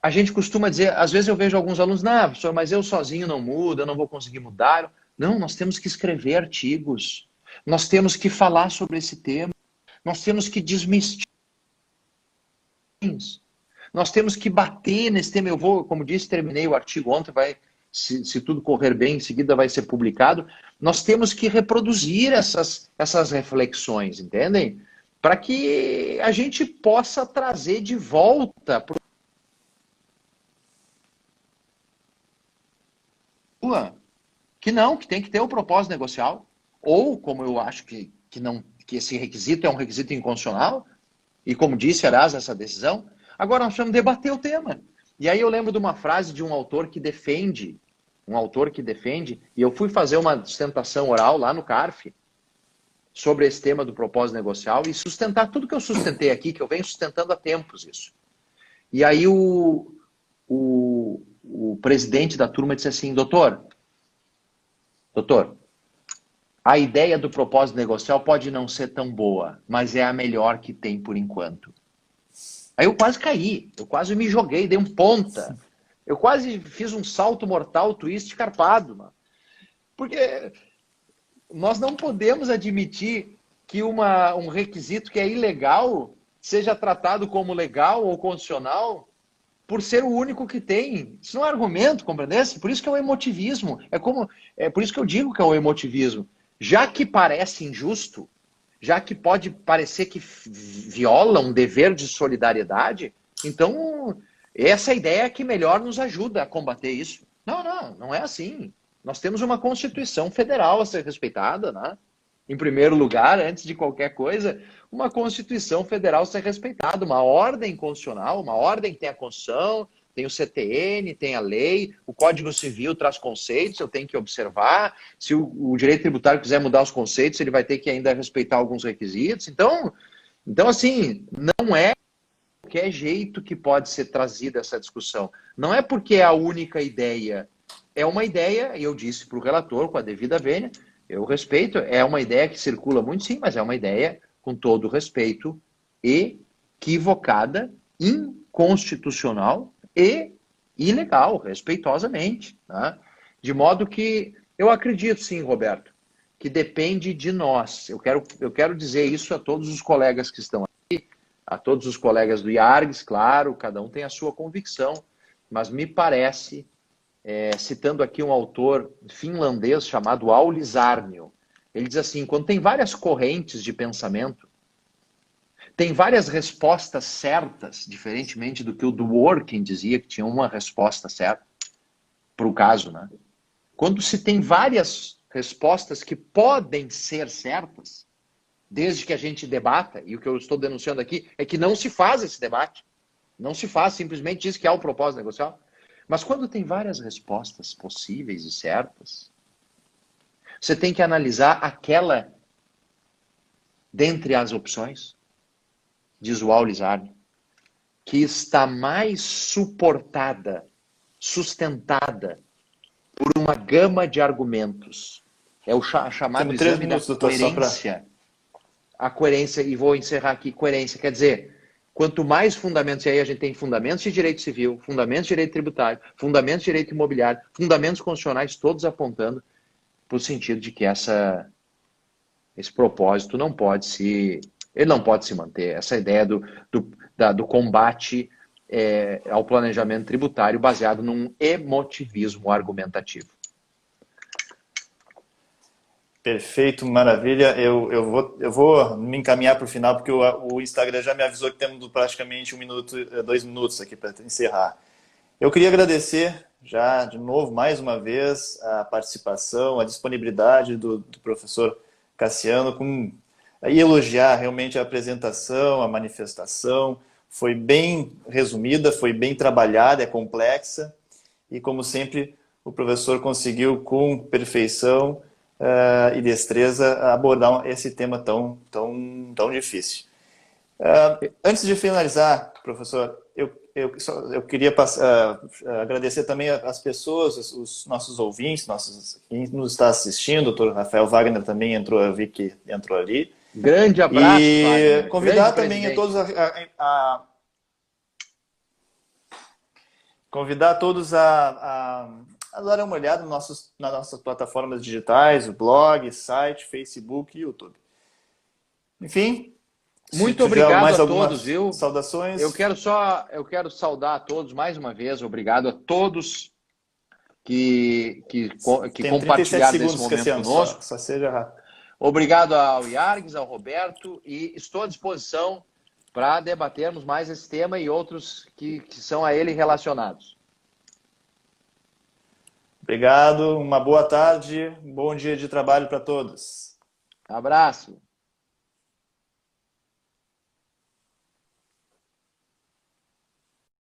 A gente costuma dizer, às vezes eu vejo alguns alunos, não, professor, mas eu sozinho não mudo, eu não vou conseguir mudar. Não, nós temos que escrever artigos. Nós temos que falar sobre esse tema. Nós temos que desmistificar. Nós temos que bater nesse tema. Eu vou, como disse, terminei o artigo ontem, se tudo correr bem, em seguida vai ser publicado. Nós temos que reproduzir essas reflexões, entendem? Para que a gente possa trazer de volta para que tem que ter o propósito negocial. Ou, como eu acho que esse requisito é um requisito inconstitucional, e como disse Arás essa decisão, agora nós vamos debater o tema. E aí eu lembro de uma frase de um autor que defende, e eu fui fazer uma sustentação oral lá no CARF, sobre esse tema do propósito negocial e sustentar tudo que eu sustentei aqui, que eu venho sustentando há tempos isso. E aí o presidente da turma disse assim, doutor, a ideia do propósito negocial pode não ser tão boa, mas é a melhor que tem por enquanto. Aí eu quase caí, eu quase me joguei, dei um ponta. Eu quase fiz um salto mortal, twist carpado. Mano. Porque nós não podemos admitir que um requisito que é ilegal seja tratado como legal ou constitucional por ser o único que tem. Isso não é argumento, compreendesse? Por isso que é o emotivismo. É por isso que eu digo que é o emotivismo. Já que parece injusto, já que pode parecer que viola um dever de solidariedade, então essa ideia é que melhor nos ajuda a combater isso. Não é assim. Nós temos uma Constituição Federal a ser respeitada, né? Em primeiro lugar, antes de qualquer coisa, uma Constituição Federal a ser respeitada, uma ordem constitucional, uma ordem que tem a Constituição, tem o CTN, tem a lei, o Código Civil traz conceitos, eu tenho que observar. Se o direito tributário quiser mudar os conceitos, ele vai ter que ainda respeitar alguns requisitos. Então assim, não é qualquer jeito que pode ser trazida essa discussão. Não é porque é a única ideia. É uma ideia, e eu disse para o relator, com a devida vênia, eu respeito, é uma ideia que circula muito, sim, mas é uma ideia, com todo respeito, equivocada, inconstitucional e ilegal, respeitosamente. Né? De modo que eu acredito, sim, Roberto, que depende de nós. Eu quero dizer isso a todos os colegas que estão aqui, a todos os colegas do IARGS, claro, cada um tem a sua convicção, mas me parece, citando aqui um autor finlandês chamado Aulis Arnio, ele diz assim, quando tem várias correntes de pensamento, tem várias respostas certas, diferentemente do que o Dworkin dizia, que tinha uma resposta certa para o caso, né? Quando se tem várias respostas que podem ser certas, desde que a gente debata, e o que eu estou denunciando aqui é que não se faz esse debate, não se faz, simplesmente diz que há o propósito negocial. Mas quando tem várias respostas possíveis e certas, você tem que analisar aquela dentre as opções, diz o Aulis Arnio, que está mais suportada, sustentada por uma gama de argumentos. É o chamado Temos 3 exame da minutos, doutor, só para... coerência. A coerência, e vou encerrar aqui, coerência, quer dizer, quanto mais fundamentos, e aí a gente tem fundamentos de direito civil, fundamentos de direito tributário, fundamentos de direito imobiliário, fundamentos constitucionais, todos apontando para o sentido de que esse propósito não pode se manter. Essa ideia do combate ao planejamento tributário baseado num emotivismo argumentativo. Perfeito, maravilha. Eu vou me encaminhar para o final, porque o Instagram já me avisou que temos praticamente 1 minuto, 2 minutos aqui para encerrar. Eu queria agradecer já de novo, mais uma vez, a participação, a disponibilidade do professor Cassiano, e elogiar realmente a apresentação, a manifestação. Foi bem resumida, foi bem trabalhada, é complexa, e como sempre, o professor conseguiu com perfeição e destreza abordar esse tema tão difícil. Antes de finalizar, professor, eu queria agradecer também as pessoas, os nossos ouvintes, quem nos está assistindo. O doutor Rafael Wagner também entrou, eu vi que entrou ali. Grande abraço, e Wagner. Convidar Grande também presidente. a todos convidar todos a dar uma olhada nas nossas plataformas digitais, o blog, site, Facebook e YouTube. Enfim, muito obrigado mais a todos, viu? Saudações. Eu quero saudar a todos mais uma vez. Obrigado a todos que compartilharam desse momento conosco. Só seja rápido. Obrigado ao IARGS, ao Roberto, e estou à disposição para debatermos mais esse tema e outros que são a ele relacionados. Obrigado, uma boa tarde, um bom dia de trabalho para todos. Abraço.